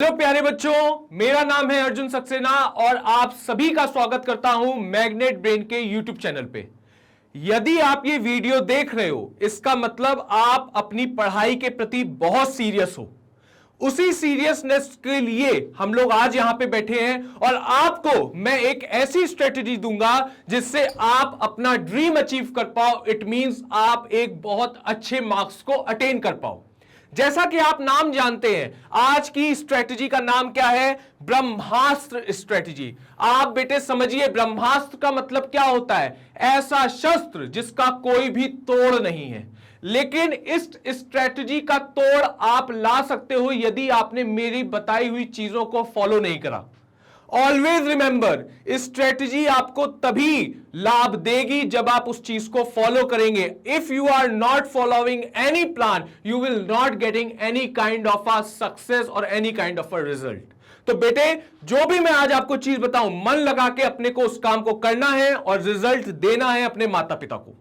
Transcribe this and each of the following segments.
Hello प्यारे बच्चों, मेरा नाम है अर्जुन सक्सेना और आप सभी का स्वागत करता हूं मैग्नेट ब्रेन के यूट्यूब चैनल पे। यदि आप ये वीडियो देख रहे हो, इसका मतलब आप अपनी पढ़ाई के प्रति बहुत सीरियस हो। उसी सीरियसनेस के लिए हम लोग आज यहां पे बैठे हैं और आपको मैं एक ऐसी स्ट्रेटेजी दूंगा जिससे आप अपना ड्रीम अचीव कर पाओ। इट मींस आप एक बहुत अच्छे मार्क्स को अटेन कर पाओ। जैसा कि आप नाम जानते हैं, आज की स्ट्रेटजी का नाम क्या है? ब्रह्मास्त्र स्ट्रेटजी। आप बेटे समझिए, ब्रह्मास्त्र का मतलब क्या होता है? ऐसा शस्त्र जिसका कोई भी तोड़ नहीं है। लेकिन इस स्ट्रेटजी का तोड़ आप ला सकते हो यदि आपने मेरी बताई हुई चीजों को फॉलो नहीं करा। ऑलवेज रिमेंबर, स्ट्रेटजी आपको तभी लाभ देगी जब आप उस चीज को फॉलो करेंगे। If you are not following any plan, you will not getting any kind of a success और any kind of a result. तो बेटे, जो भी मैं आज आपको चीज बताऊं, मन लगा के अपने को उस काम को करना है और रिजल्ट देना है अपने माता पिता को।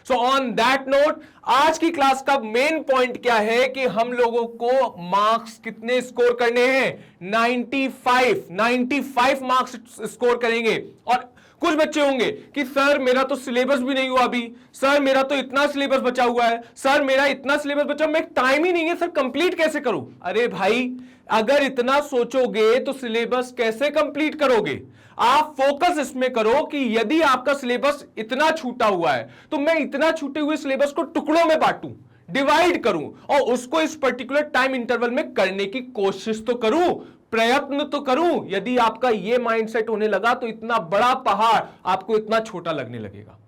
सो ऑन दैट नोट, आज की क्लास का मेन पॉइंट क्या है कि हम लोगों को मार्क्स कितने स्कोर करने हैं? 95 मार्क्स स्कोर करेंगे। और कुछ बच्चे होंगे कि सर मेरा तो सिलेबस भी नहीं हुआ अभी, सर मेरा तो इतना सिलेबस बचा हुआ है, सर मेरा इतना सिलेबस बचा, मैं टाइम ही नहीं है सर, कंप्लीट कैसे करूं? अरे भाई, अगर इतना सोचोगे तो सिलेबस कैसे कंप्लीट करोगे? आप फोकस इसमें करो कि यदि आपका सिलेबस इतना छूटा हुआ है तो मैं इतना छूटे हुए सिलेबस को टुकड़ों में बांटूं, डिवाइड करूं और उसको इस पर्टिकुलर टाइम इंटरवल में करने की कोशिश तो करूं, प्रयत्न तो करूं। यदि आपका यह माइंडसेट होने लगा तो इतना बड़ा पहाड़ आपको इतना छोटा लगने लगेगा।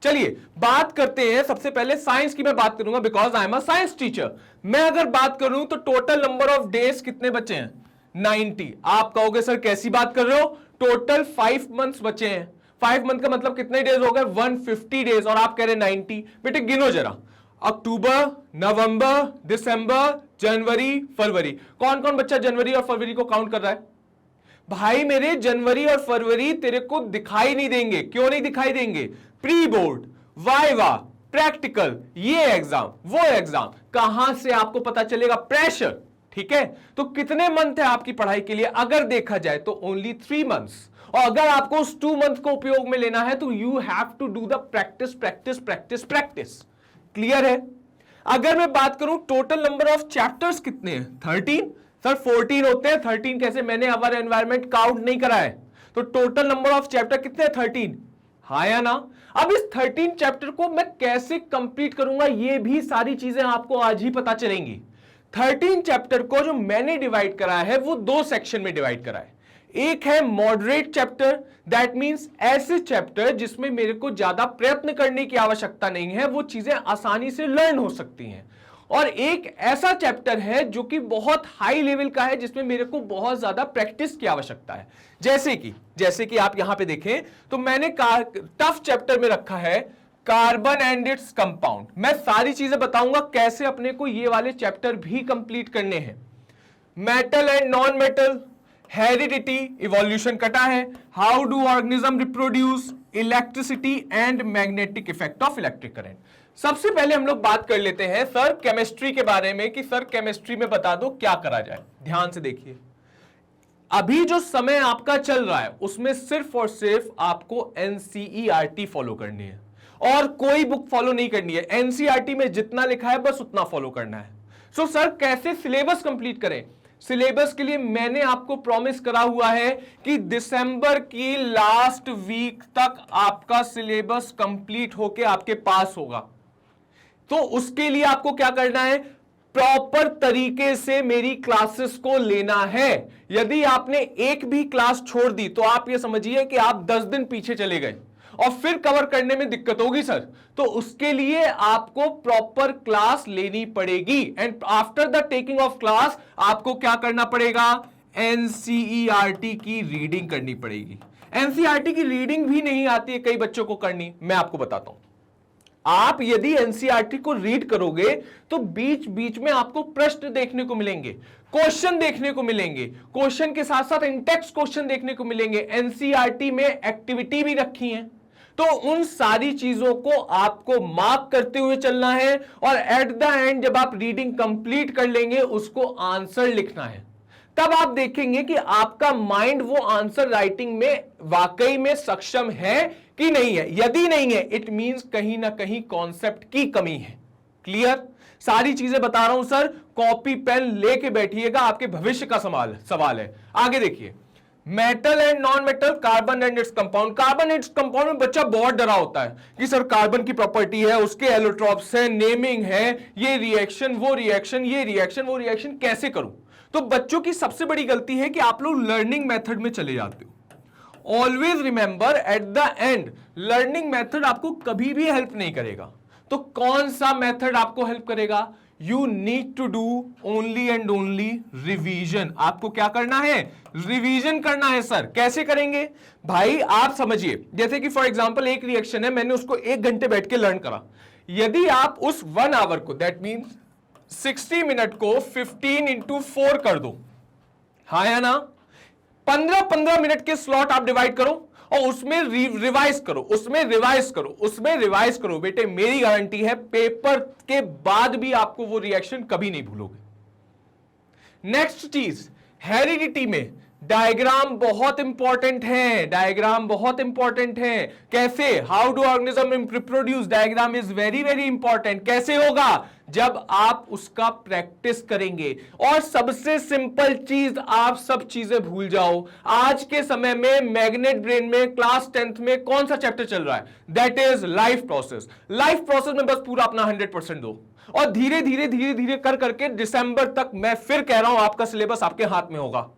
चलिए बात करते हैं। सबसे पहले साइंस की मैं बात करूंगा, because I am a science teacher. मैं अगर बात करूं तो टोटल नंबर ऑफ डेज कितने बचे हैं? 90। आप कहोगे सर कैसी बात कर रहे हो? टोटल 5 मंथ्स बचे हैं। 5 मंथ का मतलब कितने डेज हो गए? 150 डेज। और आप कह रहे 90। बेटे गिनो जरा, अक्टूबर, नवंबर, दिसंबर, जनवरी, फरवरी। कौन कौन बच्चा जनवरी और फरवरी को काउंट कर रहा है? भाई मेरे, जनवरी और फरवरी तेरे को दिखाई नहीं देंगे। क्यों नहीं दिखाई देंगे? प्री बोर्ड, वाइवा, प्रैक्टिकल, ये एग्जाम, वो एग्जाम, कहां से आपको पता चलेगा? प्रेशर। ठीक है, तो कितने मंथ है आपकी पढ़ाई के लिए? अगर देखा जाए तो ओनली 3 मंथ्स। और अगर आपको उस 2 मंथ को उपयोग में लेना है तो you have to do the practice practice practice practice. Clear है? अगर मैं बात करूं टोटल नंबर ऑफ चैप्टर्स कितने हैं? 13। सर 14 होते हैं, 13 कैसे? मैंने अवर एनवायरमेंट काउंट नहीं करा है। तो टोटल नंबर ऑफ चैप्टर कितने हैं? 13। हाँ या ना? अब इस 13 चैप्टर को मैं कैसे कंप्लीट करूंगा, ये भी सारी चीजें आपको आज ही पता चलेंगी। 13 चैप्टर को जो मैंने डिवाइड करा है वो 2 सेक्शन में डिवाइड करा है। एक है मॉडरेट चैप्टर, दैट मींस ऐसे चैप्टर जिसमें मेरे को ज्यादा प्रयत्न करने की आवश्यकता नहीं है, वो चीजें आसानी से लर्न हो सकती हैं। और एक ऐसा चैप्टर है जो कि बहुत हाई लेवल का है, जिसमें मेरे को बहुत ज्यादा प्रैक्टिस की आवश्यकता है। जैसे कि आप यहां पे देखें तो मैंने टफ चैप्टर में रखा है कार्बन एंड इट्स कंपाउंड। मैं सारी चीजें बताऊंगा कैसे अपने को ये वाले चैप्टर भी कंप्लीट करने हैं। Metal and non metal, heredity, evolution कटा है, how do organism reproduce, electricity and magnetic effect of electric current. सबसे पहले हम लोग बात कर लेते हैं सर केमिस्ट्री के बारे में कि सर केमिस्ट्री में बता दो क्या करा जाए। ध्यान से देखिए, अभी जो समय आपका चल रहा है उसमें सिर्फ और सिर्फ आपको एनसीईआरटी फॉलो करनी है और कोई बुक फॉलो नहीं करनी है। एनसीईआरटी में जितना लिखा है बस उतना फॉलो करना है। सो सर कैसे सिलेबस कंप्लीट करें? सिलेबस के लिए मैंने आपको प्रॉमिस करा हुआ है कि दिसंबर की लास्ट वीक तक आपका सिलेबस कंप्लीट होके आपके पास होगा। तो उसके लिए आपको क्या करना है? प्रॉपर तरीके से मेरी क्लासेस को लेना है। यदि आपने एक भी क्लास छोड़ दी तो आप ये समझिए कि आप 10 दिन पीछे चले गए और फिर कवर करने में दिक्कत होगी सर। तो उसके लिए आपको प्रॉपर क्लास लेनी पड़ेगी and after the taking of class आपको क्या करना पड़ेगा? एनसीईआरटी की रीडिंग करनी पड़ेगी। एनसीईआरटी की रीडिंग भी नहीं आती है कई बच्चों को करनी। मैं आपको बताता हूं, आप यदि एनसीईआरटी को रीड करोगे तो बीच बीच में आपको प्रश्न देखने को मिलेंगे, क्वेश्चन देखने को मिलेंगे, क्वेश्चन के साथ साथ इंटेक्स्ट क्वेश्चन देखने को मिलेंगे। एनसीईआरटी में एक्टिविटी भी रखी है। तो उन सारी चीजों को आपको मार्क करते हुए चलना है और एट द एंड जब आप रीडिंग कंप्लीट कर लेंगे उसको आंसर लिखना है। तब आप देखेंगे कि आपका माइंड वो आंसर राइटिंग में वाकई में सक्षम है कि नहीं है। यदि नहीं है, इट मींस कहीं ना कहीं कॉन्सेप्ट की कमी है। क्लियर? सारी चीजें बता रहा हूं सर, कॉपी पेन लेके बैठिएगा, आपके भविष्य का सवाल है। आगे देखिए, metal and non metal, carbon and its compound. Carbon and its compound में बच्चा बहुत डरा होता है कि सर कार्बन की प्रॉपर्टी है, उसके एलोट्रॉप्स है, नेमिंग है, ये रिएक्शन वो रिएक्शन, ये रिएक्शन वो रिएक्शन, कैसे करूं? तो बच्चों की सबसे बड़ी गलती है कि आप लोग लर्निंग मेथड में चले जाते हो। Always remember, at the end learning method आपको कभी भी हेल्प नहीं करेगा। तो कौन सा मेथड आपको हेल्प करेगा? You need to do only and only revision. आपको क्या करना है? रिवीजन करना है सर। कैसे करेंगे भाई? आप समझिए, जैसे कि फॉर एग्जांपल एक रिएक्शन है, मैंने उसको 1 घंटे बैठ के लर्न करा। यदि आप उस 1 आवर को, दैट मीन्स 60 मिनट को 15 into 4 कर दो, हाँ या ना? 15-15 मिनट के स्लॉट आप डिवाइड करो और उसमें रिवाइज करो, उसमें रिवाइज करो, उसमें रिवाइज करो। बेटे मेरी गारंटी है पेपर के बाद भी आपको वो रिएक्शन कभी नहीं भूलोगे। नेक्स्ट चीज, हेरिडिटी में डायग्राम बहुत इंपॉर्टेंट है। डायग्राम बहुत इंपॉर्टेंट है। कैसे? How do organism reproduce, diagram is very very important. कैसे होगा? जब आप उसका प्रैक्टिस करेंगे। और सबसे सिंपल चीज, आप सब चीजें भूल जाओ। आज के समय में मैग्नेट ब्रेन में क्लास 10th में कौन सा चैप्टर चल रहा है? That is life process. Life process में बस पूरा अपना 100% दो और धीरे धीरे धीरे धीरे कर करके दिसंबर तक, मैं फिर कह रहा हूं, आपका सिलेबस आपके हाथ में होगा।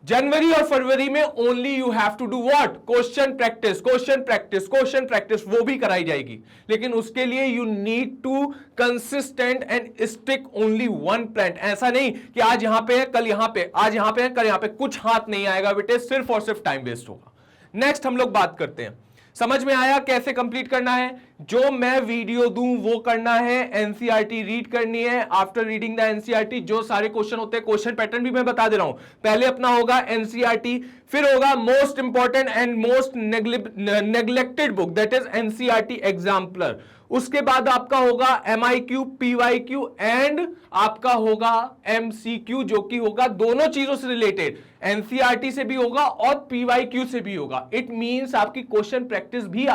जनवरी और फरवरी में only you have to do what? Question practice, question practice, question practice, वो भी कराई जाएगी। लेकिन उसके लिए you need to consistent and stick only one plan. ऐसा नहीं कि आज यहां पे है, कल यहां पे, आज यहां पे है, कल यहां पे, कुछ हाथ नहीं आएगा बेटे, सिर्फ और सिर्फ टाइम वेस्ट होगा। नेक्स्ट हम लोग बात करते हैं, समझ में आया कैसे कंप्लीट करना है? जो मैं वीडियो दूं वो करना है, एनसीईआरटी रीड करनी है। आफ्टर रीडिंग द एनसीईआरटी जो सारे क्वेश्चन होते हैं, क्वेश्चन पैटर्न भी मैं बता दे रहा हूं। पहले अपना होगा एनसीईआरटी, फिर होगा most important and most neglected book, that is NCERT exemplar. उसके बाद आपका होगा एमआईक्यू, पीवाईक्यू एंड आपका होगा एमसीक्यू, जो कि होगा दोनों चीजों से रिलेटेड, एनसीईआरटी से भी होगा और पीवाईक्यू से भी होगा। इट मींस आपकी क्वेश्चन प्रैक्टिस भी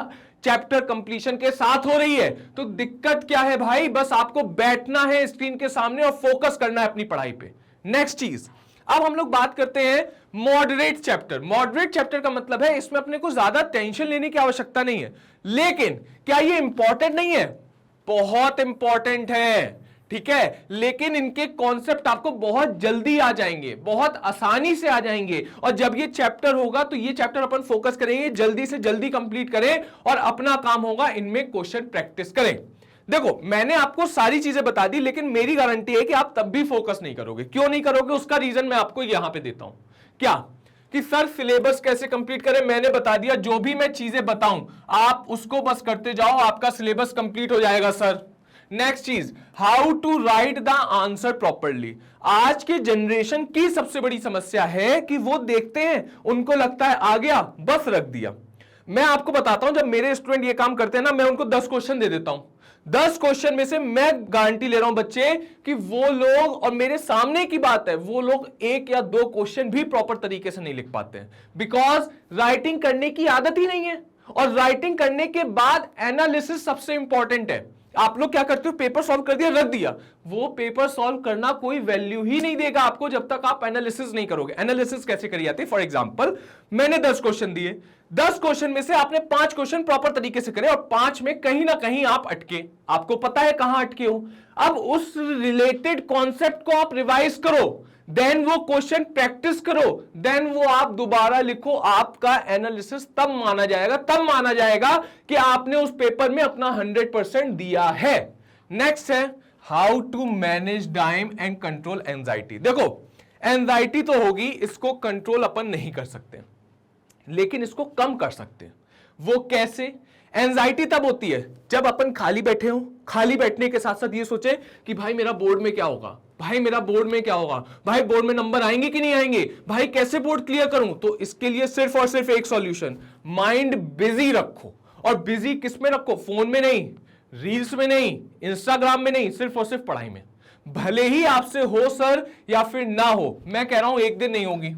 चैप्टर कंप्लीशन के साथ हो रही है। तो दिक्कत क्या है भाई? बस आपको बैठना है स्क्रीन के सामने और फोकस करना है अपनी पढ़ाई पे। नेक्स्ट चीज, अब हम लोग बात करते हैं मॉडरेट चैप्टर। मॉडरेट चैप्टर का मतलब है इसमें अपने को ज्यादा टेंशन लेने की आवश्यकता नहीं है। लेकिन क्या ये इंपॉर्टेंट नहीं है? बहुत इंपॉर्टेंट है, ठीक है। लेकिन इनके कॉन्सेप्ट आपको बहुत जल्दी आ जाएंगे, बहुत आसानी से आ जाएंगे। और जब ये चैप्टर होगा तो ये चैप्टर अपन फोकस करेंगे, जल्दी से जल्दी कंप्लीट करें और अपना काम होगा इनमें क्वेश्चन प्रैक्टिस करें। देखो मैंने आपको सारी चीजें बता दी, लेकिन मेरी गारंटी है कि आप तब भी फोकस नहीं करोगे। क्यों नहीं करोगे? उसका रीजन मैं आपको यहां पे देता हूं। क्या? कि सर सिलेबस कैसे कंप्लीट करें, मैंने बता दिया। जो भी मैं चीजें बताऊं आप उसको बस करते जाओ, आपका सिलेबस कंप्लीट हो जाएगा सर। नेक्स्ट चीज, how to write the answer properly. आज के जनरेशन की सबसे बड़ी समस्या है कि वो देखते हैं, उनको लगता है आ गया बस रख दिया। मैं आपको बताता हूं, जब मेरे स्टूडेंट ये काम करते हैं ना, मैं उनको 10 क्वेश्चन दे देता हूं। 10 क्वेश्चन में से मैं गारंटी ले रहा हूं बच्चे कि वो लोग, और मेरे सामने की बात है, वो लोग 1 या 2 क्वेश्चन भी प्रॉपर तरीके से नहीं लिख पाते हैं, बिकॉज राइटिंग करने की आदत ही नहीं है। और राइटिंग करने के बाद एनालिसिस सबसे इंपॉर्टेंट है। आप लोग क्या करते हो? पेपर सॉल्व कर दिया, रख दिया। वो पेपर सॉल्व करना कोई वैल्यू ही नहीं देगा आपको जब तक आप एनालिसिस नहीं करोगे। एनालिसिस कैसे करी जाती है? फॉर एग्जांपल मैंने 10 क्वेश्चन दिए, 10 क्वेश्चन में से आपने 5 क्वेश्चन प्रॉपर तरीके से करे और 5 में कहीं ना कहीं आप अटके, आपको पता है कहां अटके हो। अब उस रिलेटेड कॉन्सेप्ट को आप रिवाइज करो, देन वो क्वेश्चन प्रैक्टिस करो, देन वो आप दोबारा लिखो। आपका एनालिसिस तब माना जाएगा कि आपने उस पेपर में अपना 100% दिया है। नेक्स्ट है how to manage time and control anxiety. देखो एंजाइटी तो होगी, इसको कंट्रोल अपन नहीं कर सकते, लेकिन इसको कम कर सकते हैं। वो कैसे? एंजाइटी तब होती है जब अपन खाली बैठे हो, खाली बैठने के साथ साथ ये सोचे कि भाई मेरा बोर्ड में क्या होगा, भाई मेरा बोर्ड में क्या होगा, भाई बोर्ड में नंबर आएंगे कि नहीं आएंगे, भाई कैसे बोर्ड क्लियर करूं। तो इसके लिए सिर्फ और सिर्फ एक सॉल्यूशन, माइंड बिजी रखो। और बिजी किस में रखो? फोन में नहीं, रील्स में नहीं, इंस्टाग्राम में नहीं, सिर्फ और सिर्फ पढ़ाई में। भले ही आपसे हो सर या फिर ना हो, मैं कह रहा हूं एक दिन नहीं होगी,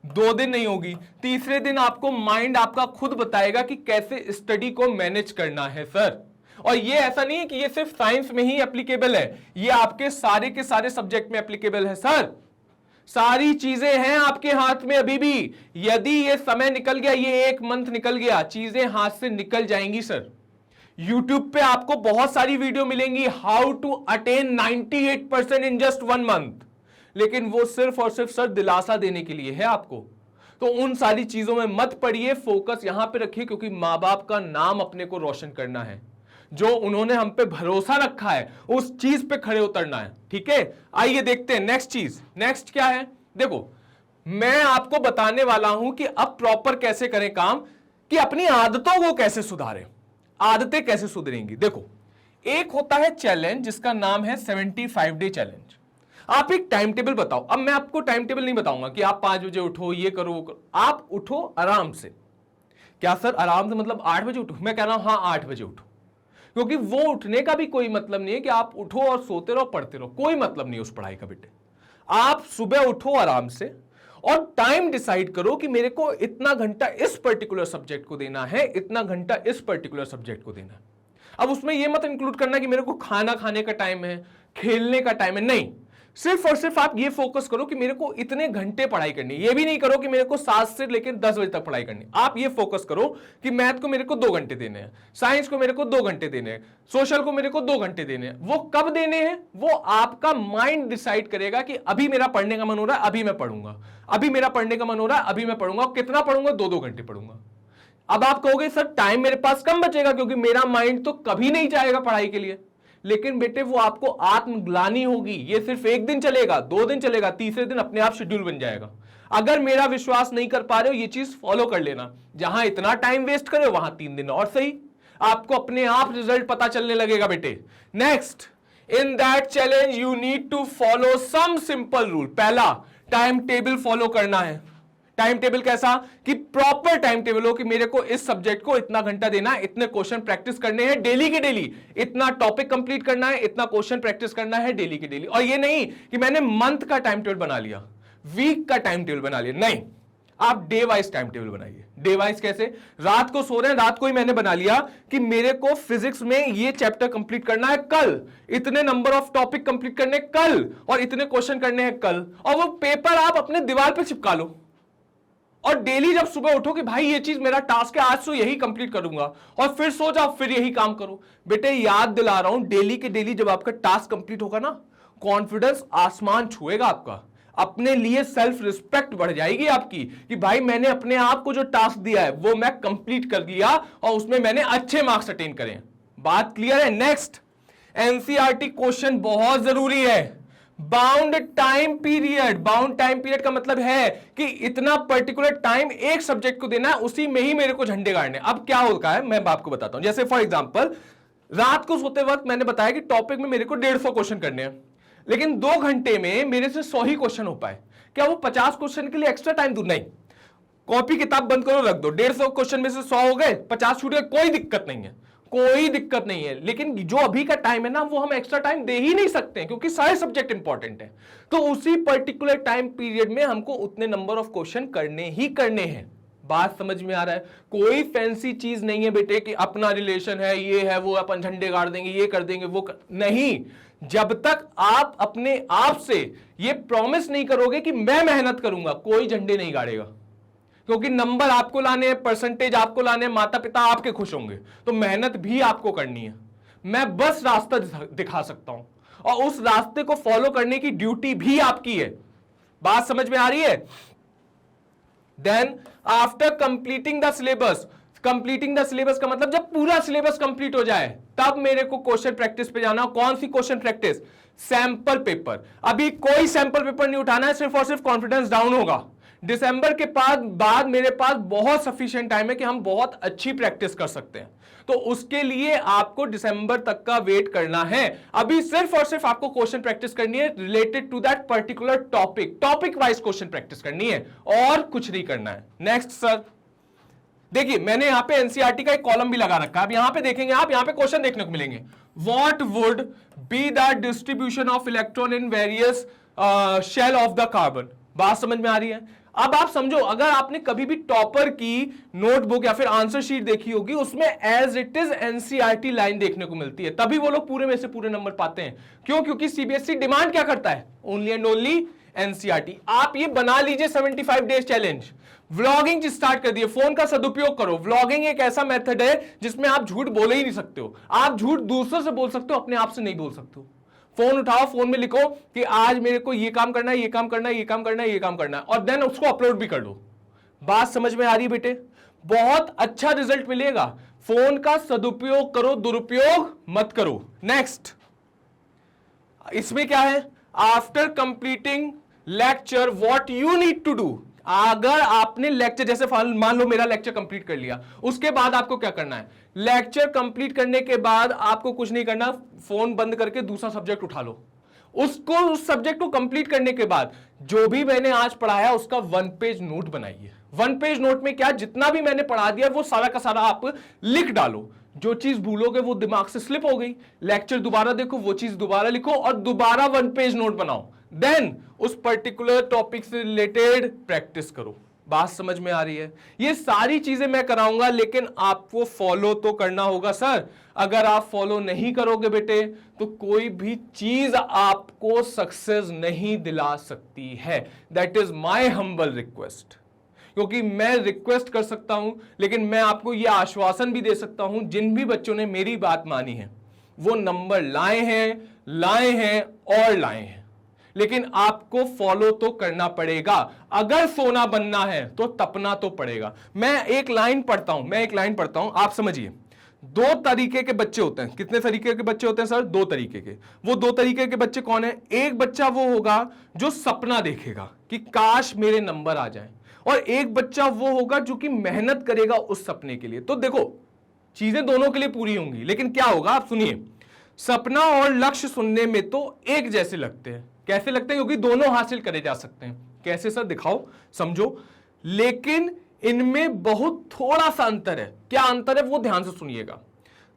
2 दिन नहीं होगी, तीसरे दिन आपको माइंड आपका खुद बताएगा कि कैसे स्टडी को मैनेज करना है सर। और ये ऐसा नहीं है कि ये सिर्फ साइंस में ही एप्लीकेबल है, ये आपके सारे के सारे सब्जेक्ट में एप्लीकेबल है सर। सारी चीजें हैं आपके हाथ में अभी भी। यदि ये समय निकल गया, ये 1 मंथ निकल गया, चीजें हाथ से निकल जाएंगी सर। YouTube पे आपको बहुत सारी वीडियो मिलेंगी, how to attain 98% in just 1 month, लेकिन वो सिर्फ और सिर्फ सर दिलासा देने के लिए है आपको। तो उन सारी चीजों में मत पड़िए, फोकस यहां पे रखिए, क्योंकि मां बाप का नाम अपने को रोशन करना है। जो उन्होंने हम पे भरोसा रखा है उस चीज पे खड़े उतरना है, ठीक है। आइए देखते हैं नेक्स्ट चीज। नेक्स्ट क्या है, देखो मैं आपको बताने वाला हूं कि अब प्रॉपर कैसे करें काम, कि अपनी आदतों को कैसे सुधारें। आदतें कैसे सुधरेंगी, देखो एक होता है चैलेंज जिसका नाम है 75 डे चैलेंज। आप एक टाइम टेबल बताओ। अब मैं आपको टाइम टेबल नहीं बताऊंगा कि आप 5 बजे उठो, ये करो वो करो। आप उठो आराम से। क्या सर आराम से मतलब 8 बजे उठो? मैं कह रहा हूं हाँ 8 बजे उठो, क्योंकि वो उठने का भी कोई मतलब नहीं है कि आप उठो और सोते रहो पढ़ते रहो, कोई मतलब नहीं उस पढ़ाई का बेटे। आप सुबह उठो आराम से और टाइम डिसाइड करो कि मेरे को इतना घंटा इस पर्टिकुलर सब्जेक्ट को देना है, इतना घंटा इस पर्टिकुलर सब्जेक्ट को देना है। अब उसमें यह मत इंक्लूड करना कि मेरे को खाना खाने का टाइम है, खेलने का टाइम है, नहीं। सिर्फ और सिर्फ आप ये फोकस करो कि मेरे को इतने घंटे पढ़ाई करनी है। ये भी नहीं करो कि मेरे को 7 से लेकर 10 बजे तक पढ़ाई करनी है। आप ये फोकस करो कि मैथ को मेरे को 2 घंटे देने हैं, साइंस को मेरे को 2 घंटे देने हैं, सोशल को मेरे को 2 घंटे देने हैं। वो कब देने हैं वो आपका माइंड डिसाइड करेगा कि अभी मेरा पढ़ने का मन हो रहा है, अभी मैं पढ़ूंगा, अभी मेरा पढ़ने का मन हो रहा है, अभी मैं पढ़ूंगा। कितना पढ़ूंगा? 2-2 घंटे पढ़ूंगा। अब आप कहोगे सर टाइम मेरे पास कम बचेगा, क्योंकि मेरा माइंड तो कभी नहीं जाएगा पढ़ाई के लिए। लेकिन बेटे वो आपको आत्मग्लानि होगी। ये सिर्फ 1 दिन चलेगा, 2 दिन चलेगा, तीसरे दिन अपने आप शेड्यूल बन जाएगा। अगर मेरा विश्वास नहीं कर पा रहे हो, ये चीज फॉलो कर लेना। जहां इतना टाइम वेस्ट करे वहां 3 दिन और सही, आपको अपने आप रिजल्ट पता चलने लगेगा बेटे। Next, in that challenge you need to follow some simple rule. पहला, टाइम टेबल फॉलो करना है। टाइम टेबल कैसा? कि प्रॉपर टाइम टेबल हो कि मेरे को इस सब्जेक्ट को इतना घंटा देना है, इतने क्वेश्चन प्रैक्टिस करने हैं डेली के डेली, इतना टॉपिक कंप्लीट करना है, इतना क्वेश्चन प्रैक्टिस करना है डेली के डेली। और ये नहीं कि मैंने मंथ का टाइम टेबल बना लिया, वीक का टाइम टेबल बना लिया, नहीं। आप डे वाइज टाइम टेबल बनाइए। डे वाइज कैसे? रात को सो रहे हैं, रात को ही मैंने बना लिया कि मेरे को फिजिक्स में ये चैप्टर कंप्लीट करना है कल, इतने नंबर ऑफ टॉपिक कंप्लीट करने कल, और इतने क्वेश्चन करने हैं कल। और वो पेपर आप अपने दीवार पे चिपका लो, और डेली जब सुबह उठो कि भाई ये चीज मेरा टास्क है, आज तो यही कंप्लीट करूंगा, और फिर सो जाओ, फिर यही काम करो। बेटे याद दिला रहा हूं, डेली के डेली जब आपका टास्क कंप्लीट होगा ना, कॉन्फिडेंस आसमान छुएगा आपका। अपने लिए सेल्फ रिस्पेक्ट बढ़ जाएगी आपकी कि भाई मैंने अपने आप को जो टास्क दिया है वो मैं कंप्लीट कर लिया और उसमें मैंने अच्छे मार्क्स अटेन करे। बात क्लियर है? नेक्स्ट, एनसीईआरटी क्वेश्चन बहुत जरूरी है। Bound time period. Bound time period का मतलब है कि इतना पर्टिकुलर टाइम एक सब्जेक्ट को देना है, उसी में ही मेरे को झंडे गाड़ने। अब क्या होता है मैं आपको बताता हूं। जैसे फॉर एग्जांपल, रात को सोते वक्त मैंने बताया कि टॉपिक में मेरे को 150 क्वेश्चन करने हैं, लेकिन 2 घंटे में मेरे से 100 ही क्वेश्चन हो पाए। क्या वो 50 क्वेश्चन के लिए एक्स्ट्रा टाइम दूं? नहीं। कॉपी किताब बंद करो, रख दो। 150 क्वेश्चन में से 100 हो गए, 50 छूट गए, कोई दिक्कत नहीं है, कोई दिक्कत नहीं है। लेकिन जो अभी का टाइम है ना, वो हम एक्स्ट्रा टाइम दे ही नहीं सकते, क्योंकि सारे सब्जेक्ट इंपॉर्टेंट है। तो उसी पर्टिकुलर टाइम पीरियड में हमको उतने नंबर ऑफ क्वेश्चन करने ही करने हैं। बात समझ में आ रहा है? कोई फैंसी चीज नहीं है बेटे कि अपना रिलेशन है, ये है वो, अपन झंडे गाड़ देंगे, ये कर देंगे, वो नहीं। जब तक आप अपने आप से ये प्रॉमिस नहीं करोगे कि मैं मेहनत करूंगा, कोई झंडे नहीं गाड़ेगा। क्योंकि नंबर आपको लाने हैं, परसेंटेज आपको लाने हैं, माता पिता आपके खुश होंगे, तो मेहनत भी आपको करनी है। मैं बस रास्ता दिखा सकता हूं, और उस रास्ते को फॉलो करने की ड्यूटी भी आपकी है। बात समझ में आ रही है? Then after completing the syllabus, completing the syllabus का मतलब जब पूरा सिलेबस कंप्लीट हो जाए तब मेरे को क्वेश्चन प्रैक्टिस पे जाना। कौन सी क्वेश्चन प्रैक्टिस? Sample paper. अभी कोई सैंपल पेपर नहीं उठाना है, सिर्फ और सिर्फ कॉन्फिडेंस डाउन होगा। दिसंबर के बाद मेरे पास बहुत सफिशिएंट टाइम है कि हम बहुत अच्छी प्रैक्टिस कर सकते हैं। तो उसके लिए आपको दिसंबर तक का वेट करना है। अभी सिर्फ और सिर्फ आपको क्वेश्चन प्रैक्टिस करनी है related to that particular topic. Topic wise question practice करनी है और कुछ नहीं करना है। नेक्स्ट सर, देखिए मैंने यहां पे एनसीईआरटी का एक कॉलम भी लगा रखा है। अब यहां पे देखेंगे आप, यहां पे क्वेश्चन देखने को मिलेंगे। What would be the distribution of electron in various shell of the carbon? बात समझ में आ रही है? अब आप समझो, अगर आपने कभी भी टॉपर की नोटबुक या फिर आंसर शीट देखी होगी, उसमें as it is NCERT line देखने को मिलती है, तभी वो लोग पूरे में से पूरे नंबर पाते हैं। क्यों? क्योंकि सीबीएसई डिमांड क्या करता है? Only and only NCERT. आप ये बना लीजिए 75 डेज चैलेंज। व्लॉगिंग स्टार्ट कर दिए, फोन का सदुपयोग करो। व्लॉगिंग एक ऐसा मेथड है जिसमें आप झूठ बोले ही नहीं सकते हो। आप झूठ दूसरों से बोल सकते हो, अपने आप से नहीं बोल सकते हो। फोन उठाओ, फोन में लिखो कि आज मेरे को ये काम करना है, ये काम करना है, ये काम करना है, ये काम करना है, और देन उसको अपलोड भी कर दो। बात समझ में आ रही है बेटे? बहुत अच्छा रिजल्ट मिलेगा। फोन का सदुपयोग करो, दुरुपयोग मत करो। नेक्स्ट, इसमें क्या है? After completing lecture what you need to do. अगर आपने लेक्चर, जैसे मान लो मेरा लेक्चर कंप्लीट कर लिया, उसके बाद आपको क्या करना है? लेक्चर कंप्लीट करने के बाद आपको कुछ नहीं करना, फोन बंद करके दूसरा सब्जेक्ट उठा लो। उसको, उस सब्जेक्ट को कंप्लीट करने के बाद जो भी मैंने आज पढ़ाया उसका 1 पेज नोट बनाइए। 1 पेज नोट में क्या, जितना भी मैंने पढ़ा दिया वो सारा का सारा आप लिख डालो। जो चीज भूलोगे वो दिमाग से स्लिप हो गई, लेक्चर दोबारा देखो, वो चीज दोबारा लिखो और दोबारा 1 पेज नोट बनाओ। देन उस पर्टिकुलर टॉपिक से रिलेटेड प्रैक्टिस करो। बात समझ में आ रही है? ये सारी चीजें मैं कराऊंगा, लेकिन आपको फॉलो तो करना होगा सर। अगर आप फॉलो नहीं करोगे बेटे तो कोई भी चीज आपको सक्सेस नहीं दिला सकती है। That is my humble request. क्योंकि मैं रिक्वेस्ट कर सकता हूं, लेकिन मैं आपको यह आश्वासन भी दे सकता हूं, जिन भी बच्चों ने मेरी बात मानी है वो नंबर लाए हैं और लाए हैं। लेकिन आपको फॉलो तो करना पड़ेगा। अगर सोना बनना है तो तपना तो पड़ेगा। मैं एक लाइन पढ़ता हूं, आप समझिए। 2 तरीके के बच्चे होते हैं। कितने तरीके के बच्चे होते हैं सर? 2 तरीके के। वो 2 तरीके के बच्चे कौन है? एक बच्चा वो होगा जो सपना देखेगा कि काश मेरे नंबर आ जाएं, और एक बच्चा वो होगा जो कि मेहनत करेगा उस सपने के लिए। तो देखो, चीजें दोनों के लिए पूरी होंगी, लेकिन क्या होगा आप सुनिए। सपना और लक्ष्य सुनने में तो एक जैसे लगते हैं। कैसे लगते हैं? क्योंकि दोनों हासिल करे जा सकते हैं। कैसे सर? दिखाओ, समझो। लेकिन इनमें बहुत थोड़ा सा अंतर है। क्या अंतर है वो ध्यान से सुनिएगा।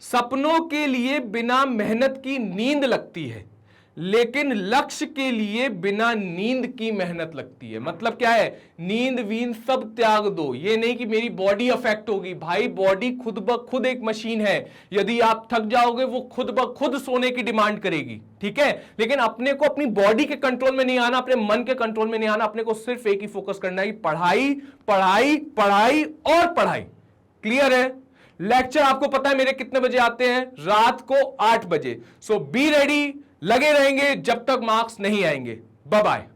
सपनों के लिए बिना मेहनत की नींद लगती है, लेकिन लक्ष्य के लिए बिना नींद की मेहनत लगती है। मतलब क्या है? नींद वींद सब त्याग दो। ये नहीं कि मेरी बॉडी अफेक्ट होगी। भाई, बॉडी खुद ब खुद एक मशीन है। यदि आप थक जाओगे वो खुद ब खुद सोने की डिमांड करेगी, ठीक है? लेकिन अपने को अपनी बॉडी के कंट्रोल में नहीं आना, अपने मन के कंट्रोल में नहीं आना। अपने को सिर्फ एक ही फोकस करना है, पढ़ाई पढ़ाई पढ़ाई और पढ़ाई। क्लियर है? लेक्चर आपको पता है मेरे कितने बजे आते हैं? रात को 8 बजे। सो बी रेडी, लगे रहेंगे जब तक मार्क्स नहीं आएंगे। Bye bye.